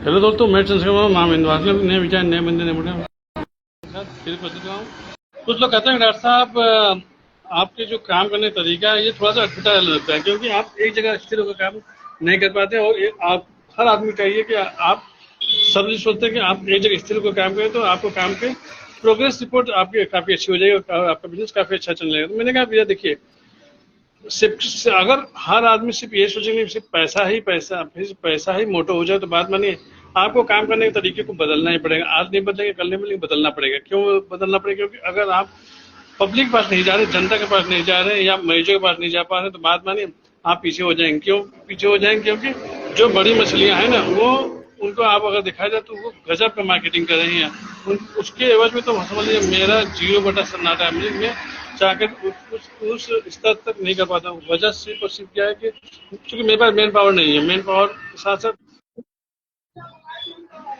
Hello दोस्तों, मैं चंद्रशेखर नाम इंदवासियों नए विचार नए बंदे नए मुद्दे फिर बता रहा हूँ। कुछ लोग कहते हैं डॉक्टर साहब, आपके जो काम करने का तरीका है ये थोड़ा सा अटपटा लगता है, क्योंकि आप एक जगह स्थिर होकर काम नहीं कर पाते। और आप हर आदमी चाहिए कि आप सब ये सोचते हैं कि आप एक जगह स्थिर होकर काम करें तो आपको काम के प्रोग्रेस रिपोर्ट आपकी काफी अच्छी हो जाएगी और आपका बिजनेस काफी अच्छा चलने लगेगा। तो मैंने कहा भैया देखिए, सिर्फ अगर हर आदमी सिर्फ ये सोचेंगे सिर्फ पैसा ही पैसा, फिर पैसा ही मोटो हो जाए तो बात मानिए। आपको काम करने के तरीके को बदलना ही पड़ेगा। आज नहीं बदलेंगे, कल नहीं बदलेंगे, बदलना पड़ेगा। क्यों बदलना पड़ेगा? क्योंकि अगर आप पब्लिक के पास नहीं जा रहे, जनता के पास नहीं जा रहे या मरीजों के पास नहीं जा पा रहे तो बात मानिए आप पीछे हो जाएंगे। क्यों पीछे हो जाएंगे? क्योंकि जो बड़ी मछलियां हैं ना, वो उनको आप अगर दिखाया जाए तो वो गजब का मार्केटिंग कर रही हैं। उसके एवज में तो समझ लीजिए मेरा 0/सन्नाटा है। मैं चाहकर उस स्तर तक नहीं कर पाता हूँ। वजह सिर्फ और सिर्फ क्या है कि क्योंकि मेरे पास मैन पावर नहीं है। मैन पावर के साथ साथ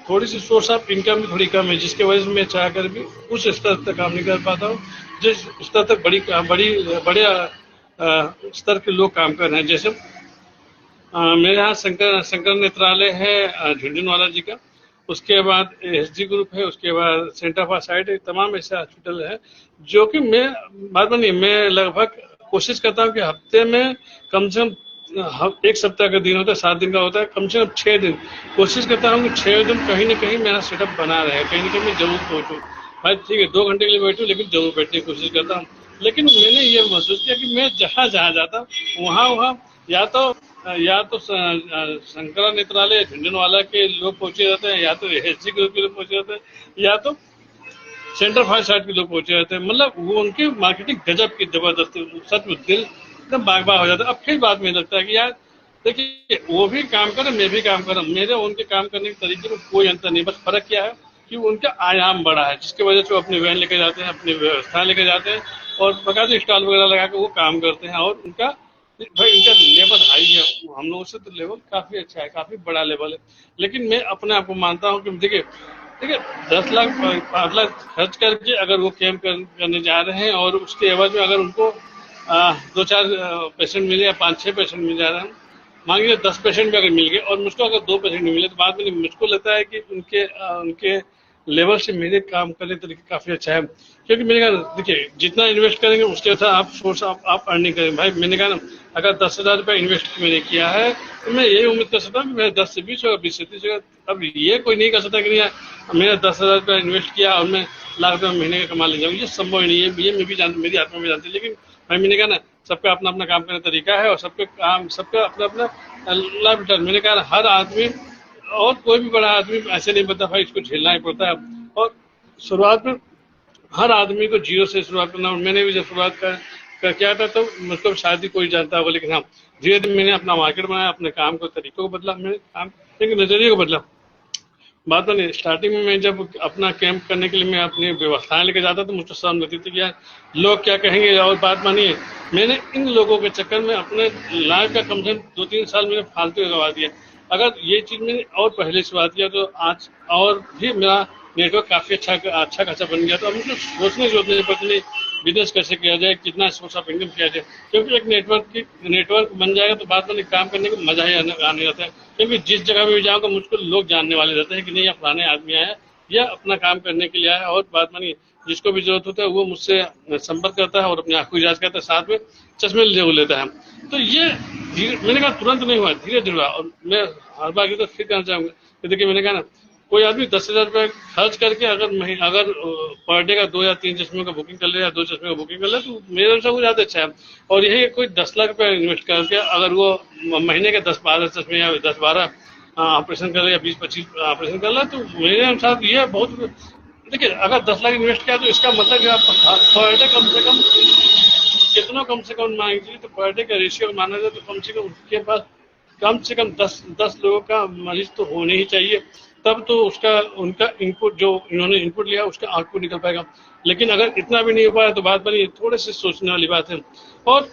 थोड़ी सी सोर्स ऑफ इनकम भी थोड़ी कम है, जिसकी वजह से मैं चाह कर भी उस स्तर तक काम नहीं कर पाता हूँ जिस स्तर तक बड़े स्तर के लोग काम कर रहे हैं। जैसे मेरे यहाँ शंकर नेत्रालय है झुंझुनवाला जी का, उसके बाद एसजी ग्रुप है, उसके बाद सेंटर फॉर साइट है। तमाम ऐसे हॉस्पिटल है जो कि मैं बात बनी मैं लगभग कोशिश करता हूँ कि हफ्ते में कम से कम एक सप्ताह का दिन होता है, 7 दिन का होता है, कम से कम 6 दिन कोशिश करता हूँ कि 6 दिन कहीं ना कहीं मेरा सेटअप बना रहे, कहीं ना कहीं मैं जरूर पहुंचूँ। भाई ठीक है 2 घंटे के लिए बैठूँ लेकिन जरूर बैठने की कोशिश करता हूँ। लेकिन मैंने ये महसूस किया कि मैं जहाँ जहाँ जाता हूँ वहाँ वहाँ या तो शंकरा नेत्रालय झुंझुनवाला के लोग पहुंचे रहते हैं, या तो एसजी ग्रुप के लोग पहुंचे रहते हैं, या तो सेंटर फायर साइड के लोग पहुंचे रहते हैं। मतलब वो उनकी मार्केटिंग गजब की जबरदस्त है। सच में दिल एकदम बाग बाग हो जाता है। अब फिर बात में लगता है कि यार देखिए, वो भी काम कर रहे, मैं भी काम कर रहा हूँ, मेरे उनके काम करने के तरीके में कोई अंतर नहीं। बस फर्क क्या है कि उनका आयाम बड़ा है, जिसकी वजह से वो अपनी वैन लेकर जाते हैं, अपनी व्यवस्था लेकर जाते हैं और बकायदा स्टॉल वगैरह लगा के वो काम करते हैं। और उनका भाई इनका लेवल हाई है, हम लोगों से तो लेवल काफी अच्छा है, काफी बड़ा लेवल है। लेकिन मैं अपने आप को मानता हूँ कि देखिए देखिए 10 लाख 5 लाख खर्च करके अगर वो कैंप करने जा रहे हैं और उसके एवज में अगर उनको 2-4 पेशेंट मिले या 5-6 पेशेंट मिल जा रहे हैं, मान लीजिए 10 पेशेंट भी अगर मिल गए और मुझको अगर 2 पेशेंट मिले तो बाद में मुझको लगता है कि उनके लेवल से मेरे काम करने का तरीका काफी अच्छा है। क्योंकि मैंने कहा देखिए, जितना इन्वेस्ट करेंगे उसके साथ आप सोर्स आप अर्निंग करेंगे। भाई मैंने कहा ना, अगर 10,000 रुपया इन्वेस्ट मैंने किया है तो मैं यही उम्मीद कर सकता हूँ कि मेरा 10 से 20 होगा, 20 से 30 होगा। अब ये कोई नहीं कर सकता कि नहीं मैंने 10,000 रुपया इन्वेस्ट किया और मैं लाख रुपया महीने का कमा ले जाऊँ। ये संभव ही नहीं है। ये मैं भी जानती, मेरी आत्मा भी जानती है। लेकिन भाई मैंने कहा ना, सबका अपना अपना काम करने का तरीका है और सबका अपना अपना लाइफ स्टाइल। मैंने कहा हर आदमी और कोई भी बड़ा आदमी ऐसे नहीं बनता भाई, इसको झेलना ही पड़ता है। और शुरुआत में हर आदमी को जीरो से शुरुआत करना। मैंने भी जब शुरुआत किया था तो मुझको शायद ही कोई जानता होगा, लेकिन हाँ धीरे धीरे मैंने अपना मार्केट बनाया, अपने काम को तरीकों को बदला, मैंने काम एक नजरिए को बदला। बात तो नहीं, स्टार्टिंग में मैं जब अपना कैंप करने के लिए मैं अपनी व्यवस्थाएं लेके जाता तो मुझको शर्म लगती थी कि यार लोग क्या कहेंगे। और बात मानिए, मैंने इन लोगों के चक्कर में अपने लाइफ का कम से कम 2-3 साल मैंने फालतू गवा दिया। अगर ये चीज मैंने और पहले से बात किया तो आज और भी मेरा नेटवर्क काफी अच्छा खासा बन गया। तो अब मुझे सोचने की जरूरत नहीं पड़ती बिजनेस कैसे किया जाए, कितना सोर्स ऑफ इनकम किया जाए। क्योंकि एक नेटवर्क बन जाएगा तो बात में काम करने का मजा ही आने लगता है। क्योंकि जिस जगह पे भी जाऊंगा मुझको लोग जानने वाले रहते हैं कि नहीं, ये फलाने आदमी आया या अपना काम करने के लिए आया। और बात मानिए, जिसको भी जरूरत होता है वो मुझसे संपर्क करता है और अपनी आंखों की जांच करता है, साथ में चश्मे जरूर लेता है। तो ये मैंने कहा तुरंत नहीं हुआ, धीरे धीरे हुआ। और मैं हर बार की तो फिर कहना चाहूंगा कि देखिए, मैंने कहा ना, कोई आदमी 10,000 रुपया खर्च करके अगर पर डे का 2 या 3 चश्मे का बुकिंग कर ले या 2 चश्मे का बुकिंग कर ले तो मेरे अनुसार वो ज्यादा अच्छा है। और यही कोई 10 लाख रुपया इन्वेस्ट करके अगर वो महीने के 10-12 चश्मे या 10-12 ऑपरेशन कर ले या 20-25 ऑपरेशन कर ले तो मेरे अनुसार ये बहुत। देखिए अगर 10 लाख इन्वेस्ट किया तो इसका मतलब आप पर डे कम से कम कितना, कम से कम मान लीजिए तो पर डे का रेशियो माना जाए तो कम से कम उसके पास कम से कम 10 लोगों का मरीज तो होने ही चाहिए। तब तो उसका उनका इनपुट जो इन्होंने इनपुट लिया उसका आउटपुट निकल पाएगा। लेकिन अगर इतना भी नहीं हो पाया तो बात बनी थोड़े से सोचने वाली बात है। और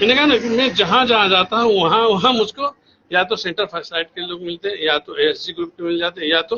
मैंने कहा ना कि मैं जहां जहां जाता हूँ वहां वहां मुझको या तो सेंटर साइड के लोग मिलते हैं, या तो एसजी ग्रुप के मिल जाते हैं, या तो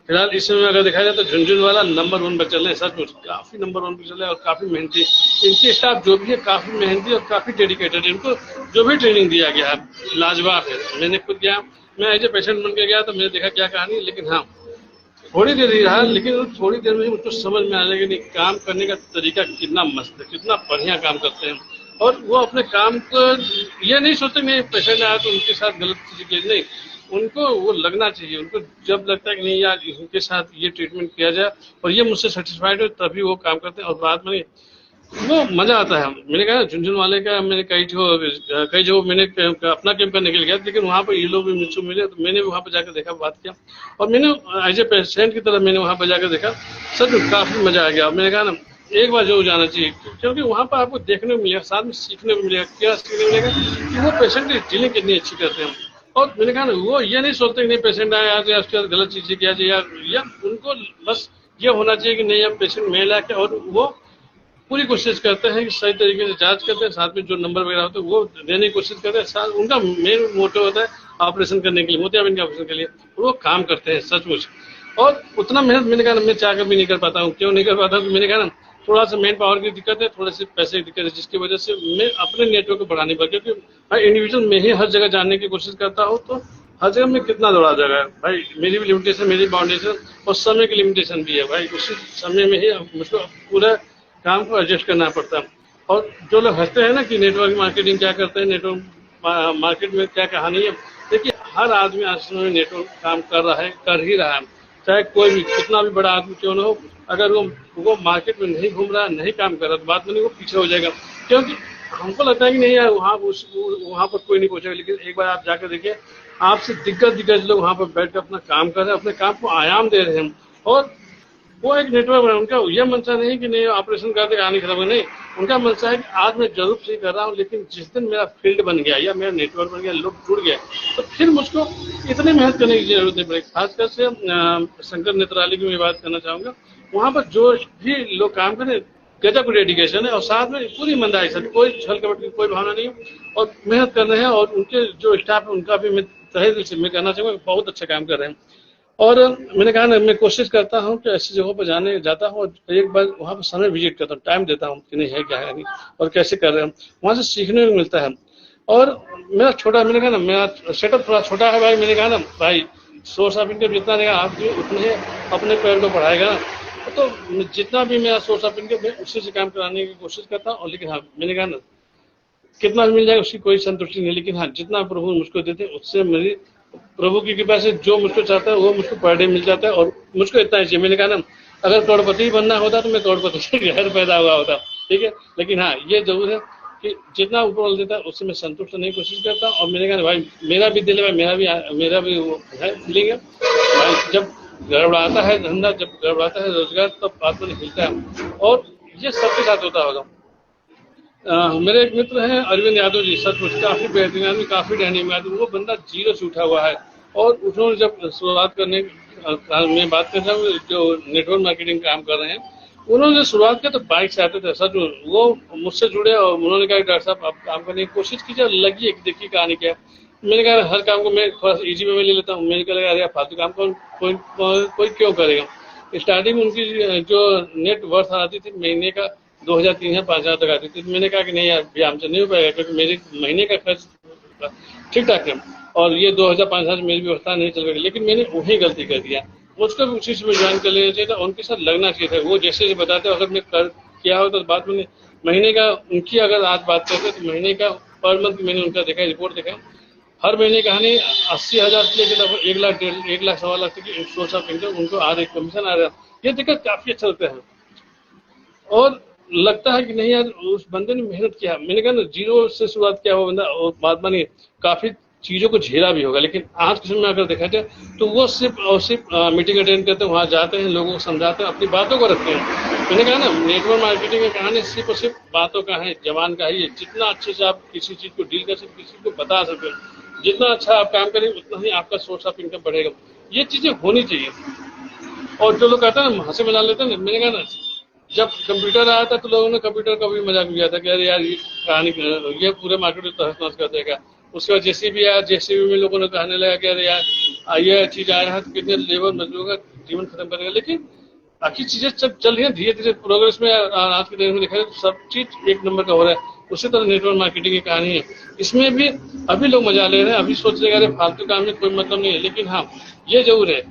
फिलहाल इस समय अगर देखा जाए तो झुनझुनवाला नंबर 1 पर चल रहे हैं, सचमुच काफी नंबर 1 पर चल रहे हैं और काफी मेहनती। इनके स्टाफ जो भी है काफी मेहनती और काफी डेडिकेटेड है। इनको जो भी ट्रेनिंग दिया गया है लाजवाब है। मैंने खुद गया, मैं एज ए पेशेंट बन के गया तो मैंने देखा क्या कहानी, लेकिन हाँ थोड़ी देर ही रहा, लेकिन थोड़ी देर में मुझको समझ में आने लगा नहीं काम करने का तरीका कितना मस्त है, कितना बढ़िया काम करते हैं। और वो अपने काम को ये नहीं सोचते नहीं पेशेंट आया तो उनके साथ गलत चीज की, नहीं, उनको वो लगना चाहिए। उनको जब लगता है कि नहीं यार इनके साथ ये ट्रीटमेंट किया जाए और ये मुझसे सेटिस्फाइड हो, तभी वो काम करते हैं और बाद में वो मजा आता है। मैंने कहा झुनझुन वाले का मैंने कई जो मैंने अपना कैंप करने के लिए गया, लेकिन वहाँ पर ये लोग भी मुझसे मिले तो मैंने भी वहाँ पर जाकर देखा, बात किया और मैंने एज ए पेशेंट की तरह मैंने वहाँ पर जाकर देखा। सच में काफी मजा आ गया। मैंने कहा ना एक बार जरूर जाना चाहिए, क्योंकि वहाँ पर आपको देखने को मिलेगा, साथ में सीखने को मिलेगा। क्या सीखने को मिलेगा कि वो पेशेंट की डीलिंग कितनी अच्छी करते हैं। और मैंने कहा ना वो ये नहीं सोचते कि नहीं पेशेंट आया या उसके साथ गलत चीजें किया जाए, या उनको बस ये होना चाहिए कि नहीं अब पेशेंट मेल आके, और वो पूरी कोशिश करते हैं कि सही तरीके से जांच करते हैं, साथ में जो नंबर वगैरह होते हैं वो देने की कोशिश करते हैं। साथ उनका मेन मोटिव होता है ऑपरेशन करने के लिए, मोतियाबिंद के ऑपरेशन के लिए वो काम करते हैं सचमुच। और उतना मेहनत मैंने कहा मैं चाह कर भी नहीं कर पाता हूँ। क्यों नहीं कर पाता हूँ? मैंने कहा ना थोड़ा सा मैन पावर की दिक्कत है, थोड़े से पैसे की दिक्कत है, जिसकी वजह से मैं अपने नेटवर्क को बढ़ाने पर, क्योंकि भाई इंडिविजुअल में ही हर जगह जानने की कोशिश करता हूँ तो हर जगह में कितना दौड़ा जाएगा भाई। मेरी भी लिमिटेशन, मेरी बाउंडेशन और समय की लिमिटेशन भी है भाई। उसी समय में ही मुझको पूरा काम को एडजस्ट करना पड़ता है। और जो लोग हंसते हैं ना कि नेटवर्क मार्केटिंग क्या करते हैं, नेटवर्क मार्केट में क्या कहानी है, देखिए हर आदमी आज समय नेटवर्क काम कर रहा है, कर ही रहा है। चाहे कोई भी कितना भी बड़ा आदमी क्यों ना हो, अगर वो मार्केट में नहीं घूम रहा, नहीं काम कर रहा तो बात में नहीं, वो पीछे हो जाएगा। क्योंकि हमको लगता है कि नहीं यार वहाँ पर कोई नहीं पहुंचेगा, लेकिन एक बार आप जाकर देखिए आपसे दिग्गज लोग वहाँ पर बैठ कर अपना काम कर रहे हैं, अपने काम को आयाम दे रहे हैं। और वो एक नेटवर्क है उनका। यह मनसा नहीं कि नहीं ऑपरेशन करते कहानी खत्म हो, नहीं, उनका मनसा है कि आज मैं जरूर सही कर रहा हूँ, लेकिन जिस दिन मेरा फील्ड बन गया या मेरा नेटवर्क बन गया, लोग जुड़ गए, तो फिर मुझको इतनी मेहनत करने की जरूरत नहीं पड़ेगी। खासकर से शंकर नेत्रालय की मैं बात करना चाहूंगा। वहाँ पर जो भी लोग काम करें गजब डेडिकेशन है और साथ में पूरी ईमानदारी से, कोई छल कपट की कोई भावना नहीं और मेहनत कर रहे हैं। और उनके जो स्टाफ है उनका भी मैं तहे दिल से मैं कहना चाहूंगा बहुत अच्छा काम कर रहे हैं। और मैंने कहा ना मैं कोशिश करता हूँ कि ऐसी जगहों पर जाने जाता हूँ और एक बार वहाँ पर समय विजिट करता हूँ, टाइम देता हूँ कि नहीं है क्या है नहीं और कैसे कर रहे हैं, वहाँ से सीखने को मिलता है। और मेरा छोटा, मैंने कहा ना मेरा सेटअप थोड़ा छोटा है भाई। मैंने कहा ना भाई सोर्स ऑफ इनकम जितना रहेगा आप जो उतने अपने पैर को बढ़ाएगा ना, तो जितना भी मेरा सोर्स ऑफ इनकम मैं उसी से काम कराने की कोशिश करता हूँ। और लेकिन हाँ मैंने कहा ना कितना मिल जाए उसकी कोई संतुष्टि नहीं, लेकिन हाँ जितना प्रभु मुझको देते हैं उससे मेरी प्रभु की कृपा से जो मुझको चाहता है वो मुझको पर डे मिल जाता है। और मुझको इतना ही चाहिए। मैंने कहा ना अगर करोड़पति बनना होता तो मैं करोड़पति से घर पैदा हुआ होता, ठीक है, लेकिन हाँ ये जरूर है कि जितना ऊपर वाला देता है उससे मैं संतुष्ट होने की कोशिश करता हूँ। और मैंने कहा भाई मेरा भी दिल है भाई, मेरा भी वो है फीलिंग है भाई, जब गड़बड़ाता है धंधा, जब गड़बड़ाता है रोजगार, तब बात में हिलता है। और ये सबके साथ होता होगा। मेरे एक मित्र हैं अरविंद यादव जी, सचमुच काफी बेहतरीन आदमी, काफी डायनेमिक आदमी। वो बंदा जीरो से उठा हुआ है और उन्होंने जब शुरुआत करने में बात कर रहा हूँ जो नेटवर्क मार्केटिंग काम कर रहे हैं, उन्होंने शुरुआत किया तो बाइक से आते थे। सच वो मुझसे जुड़े और उन्होंने कहा डॉक्टर साहब आप काम करने की कोशिश कीजिए, लगिए देखिए कहानी क्या है। मैंने कहा हर काम को मैं थोड़ा सा इजी में ले लेता हूँ। मैंने कहा यार फालतू काम को कोई क्यों करेगा। स्टार्टिंग उनकी जो नेट वर्थ आती थी महीने का 2000, 3000, 5000 तक आती थी। मैंने कहा कि नहीं यार भैया हमसे नहीं हो पाएगा, क्योंकि मेरे महीने का खर्च ठीक ठाक है और ये 2000, 5000 मेरी व्यवस्था नहीं चल रही। लेकिन मैंने वही गलती कर दिया, मुझको भी उसी से ज्वाइन कर लेना चाहिए था, उनके साथ लगना चाहिए था। वो जैसे बताते अगर मैं कर किया होता तो बात में महीने का उनकी अगर आज बात करते तो महीने का पर मंथ मैंने उनका देखा, रिपोर्ट देखा, हर महीने कहानी 80,000 से लेकर लगभग 1 लाख 1 लाख 1.25 लाख तक की सोर्स ऑफ इनकम उनको आ रही, कमीशन आ रहा है। ये देखकर काफी अच्छा लगता है और लगता है कि नहीं यार उस बंदे ने मेहनत किया। मैंने कहा ना जीरो से शुरुआत किया हुआ बंदा और बाद में काफी चीजों को झेला भी होगा, लेकिन आज के समय में अगर देखा जाए तो वो सिर्फ और सिर्फ मीटिंग अटेंड करते हैं, वहां जाते हैं, लोगों को समझाते हैं, अपनी बातों को रखते हैं। मैंने कहा ना नेटवर्क मार्केटिंग की कहानी सिर्फ और सिर्फ बातों का है, जबान का है। जितना अच्छे से आप किसी चीज को डील कर सकते, किसी को बता सकते, जितना अच्छा आप काम करेंगे उतना ही आपका सोर्स ऑफ इनकम बढ़ेगा। ये चीजें होनी चाहिए। और जो लोग कहते हैं ना हंसे बना लेते हैं, मैंने कहा ना जब कंप्यूटर आया था तो लोगों ने कंप्यूटर का भी मजाक किया था कि अरे यार ये कहानी ये पूरे मार्केट में तहस नहस कर देगा। उसके बाद जेसीबी आया, जेसीबी में लोगों ने कहने लगा कि अरे यार ये चीज आया है तो कितने लेबर मजदूर का जीवन खत्म करेगा। लेकिन बाकी चीजें सब चल रही है धीरे धीरे प्रोग्रेस में। आज के दिन में देखा जाए तो सब चीज एक नंबर का हो रहा है। उसी तरह नेटवर्क मार्केटिंग की कहानी है, इसमें भी अभी लोग मजा ले रहे हैं, अभी सोच रहे हैं अरे फालतू काम में कोई मतलब नहीं है। लेकिन हाँ, ये जरूर है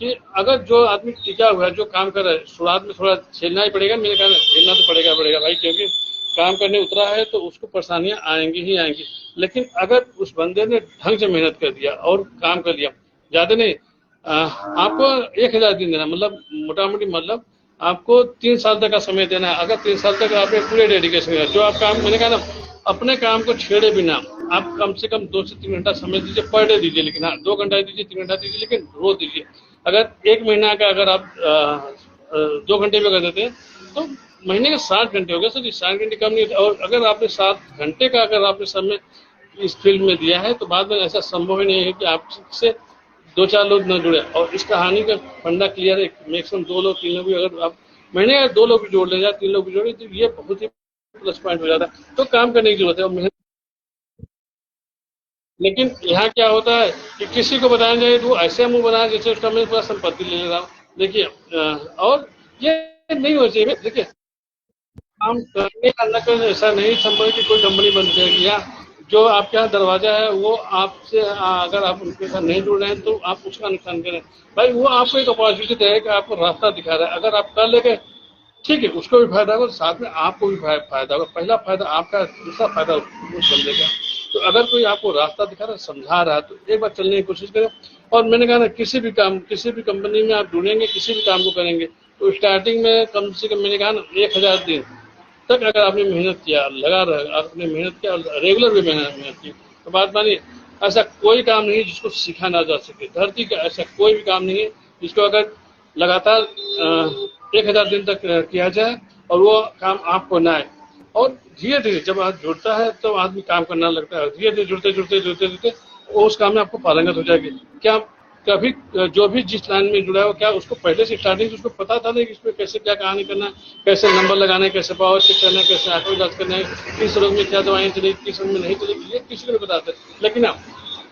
कि अगर जो आदमी टिका हुआ है, जो काम कर रहा है, शुरुआत में थोड़ा झेलना ही पड़ेगा। मैंने कहा झेलना तो पड़ेगा भाई, क्योंकि काम करने उतरा है तो उसको परेशानियां आएंगी ही आएंगी। लेकिन अगर उस बंदे ने ढंग से मेहनत कर दिया और काम कर लिया, ज्यादा नहीं, आपको 1000 दिन देना, मतलब मोटा मोटी मतलब आपको 3 साल तक का समय देना है। अगर 3 साल तक आपने पूरे डेडिकेशन किया, जो आप काम, मैंने कहा ना, अपने काम को छेड़े बिना आप कम से कम 2 से 3 घंटा समय दीजिए, पर डे दीजिए। लेकिन हाँ, 2 घंटा दीजिए, 3 घंटा दीजिए, लेकिन रोज दीजिए। अगर 1 महीना का अगर आप 2 घंटे में कर देते हैं तो महीने के 60 घंटे हो गए सर। 60 घंटे कम नहीं। और अगर आपने 7 घंटे का अगर आपने समय इस फील्ड में दिया है तो बाद में ऐसा संभव ही नहीं है कि आपसे 2-4 लोग न जुड़े। और इस कहानी का फंडा क्लियर है, मैक्सिमम 2 लोग 3 लोग भी, अगर आप महीने का 2 लोग भी जोड़ ले जाए, 3 लोग भी जोड़े, तो ये बहुत ही प्लस पॉइंट हो जाता है। तो काम करने की जरूरत है और मेहनत। लेकिन यहाँ क्या होता है कि किसी को बताया जाए तो ऐसे मुंह बनाया जैसे उसका मैं पूरा संपत्ति ले ले रहा हूँ। देखिए और ये नहीं होना चाहिए। देखिए काम करने का न करने ऐसा नहीं संभव कि कोई कंपनी बन जाएगी, या जो आपके यहाँ दरवाजा है वो आपसे अगर आप उनके साथ नहीं जुड़ रहे हैं तो आप उसका नुकसान करें। भाई वो आपको एक अपॉर्चुनिटी देगा, आपको रास्ता दिखा रहा है, अगर आप कर लेंगे ठीक है, उसको भी फायदा होगा, साथ में आपको भी फायदा होगा। पहला फायदा आपका, दूसरा फायदा उस बंदे का। तो अगर कोई आपको रास्ता दिखा रहा है, समझा रहा है, तो एक बार चलने की कोशिश करें। और मैंने कहा ना, किसी भी काम, किसी भी कंपनी में आप जुड़ेंगे, किसी भी काम को करेंगे तो स्टार्टिंग में कम से कम, मैंने कहा ना, 1000 दिन तक अगर आपने मेहनत किया, लगा रहा, आपने मेहनत किया, रेगुलर भी मेहनत की, तो बात मानिए ऐसा कोई काम नहीं है जिसको सीखा ना जा सके। धरती का ऐसा कोई भी काम नहीं है जिसको अगर लगातार 1000 दिन तक किया जाए और वो काम आपको ना आए। और धीरे धीरे जब आदमी जुड़ता है तो आदमी काम करना लगता है, धीरे धीरे जुड़ते जुड़ते जुड़ते जुड़ते उस काम में आपको पारंगत हो जाएगी। क्या कभी जो भी जिस लाइन में जुड़ा है, क्या उसको पहले से स्टार्टिंग से उसको पता था नहीं कि इसमें कैसे क्या कहानी करना है, कैसे नंबर लगाना है, कैसे पावर चेक करना है, कैसे आंखों जांच करना है, किस रोग में क्या दवाएं चलेगी, किस रोग में नहीं चलेगी, ये किसी को नहीं बताते। लेकिन आप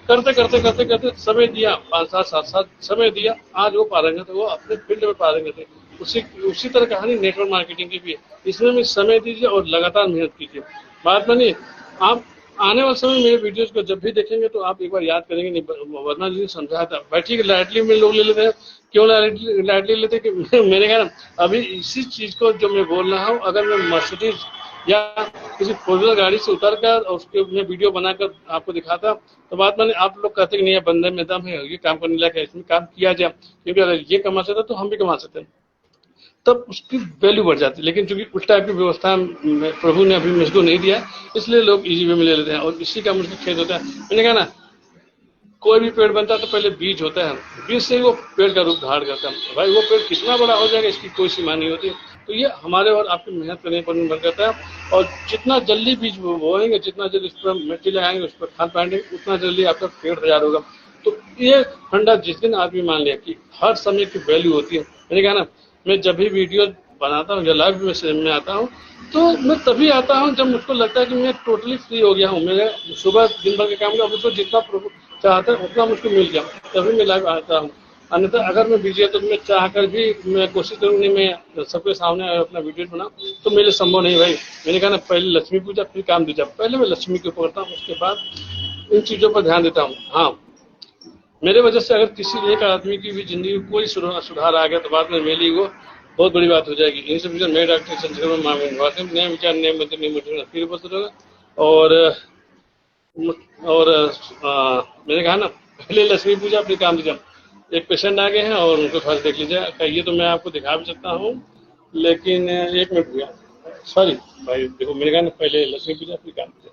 करते करते करते करते समय दिया, 5-7 समय दिया, आज वो पारंगत है, वो अपने फील्ड में पारंगत है। उसी तरह कहानी नेटवर्क मार्केटिंग की भी है। इसमें भी समय दीजिए और लगातार मेहनत कीजिए। बात मानिए, आप आने वाले समय मेरे वीडियोस को जब भी देखेंगे तो आप एक बार याद करेंगे, नहीं वर्मा जी ने समझाया था। बैठिए कि लाइटली में लोग ले लेते हैं, क्यों लाइटली लेते हैं कि मैंने कहा अभी इसी चीज को जो मैं बोल रहा हूँ, अगर मैं मर्सिडीज या किसी 4-व्हीलर गाड़ी से उतर कर और उसके मैं वीडियो बनाकर आपको दिखाता तो बात माने आप लोग कहते कि नहीं, बंदे में दम है, ये काम करने लायक है, इसमें काम किया जाए, क्योंकि अगर ये कमा सकता तो हम भी कमा सकते हैं, तब उसकी वैल्यू बढ़ जाती है। लेकिन चूंकि उस टाइप की व्यवस्था प्रभु ने अभी मुझको नहीं दिया, इसलिए लोग इजी वे में ले लेते हैं और इसी का मुझको खेद होता है। मैंने कहा ना, कोई भी पेड़ बनता है तो पहले बीज होता है, बीज से ही वो पेड़ का रूप धारण करता है। भाई वो पेड़ कितना बड़ा हो जाएगा इसकी कोई सीमा नहीं होती। तो ये हमारे और आपकी मेहनत करने पर निर्भर करता है। और जितना जल्दी बीज बोएंगे, जितना जल्दी उस पर मिट्टी लगाएंगे, उस पर खाद पाएंगे, उतना जल्दी आपका पेड़ तैयार होगा। तो ये फंडा जिस दिन आदमी मान लिया कि हर समय की वैल्यू होती है। मैंने कहा ना, मैं जब भी वीडियो बनाता हूँ या लाइव में आता हूँ तो मैं तभी आता हूँ जब मुझको लगता है कि मैं टोटली फ्री हो गया हूँ। मेरे सुबह दिन भर के काम का मुझको जितना चाहता है उतना मुझको मिल गया, तभी मैं लाइव आता हूँ। अन्यथा अगर मैं बिजी है तो मैं चाह कर भी मैं कोशिश करूँगी मैं सबके सामने अपना वीडियो बनाऊँ, तो मेरे संभव नहीं भाई। मैंने कहा ना, पहले लक्ष्मी पूजा फिर काम दीजिए। पहले मैं लक्ष्मी को पकड़ता हूँ, उसके बाद इन चीज़ों पर ध्यान देता हूँ। हाँ, मेरे वजह से अगर किसी एक आदमी की भी जिंदगी में कोई सुधार आ गया तो बाद में मेरे लिए वो बहुत बड़ी बात हो जाएगी। इन सब चीज़ों में डॉक्टर चंद्रशेखर नए विचार नए मंत्र नए मुझे फिर बोलते रहेगा। और मैंने कहा ना, पहले लक्ष्मी पूजा फिर काम दीजिए। एक पेशेंट आ गए हैं और उनको थोड़ा देख लीजिए। ये तो मैं आपको दिखा भी सकता हूँ, लेकिन 1 मिनट हुआ, सॉरी भाई। देखो, मैंने कहा ना, पहले लक्ष्मी पूजा फिर काम दीजिए।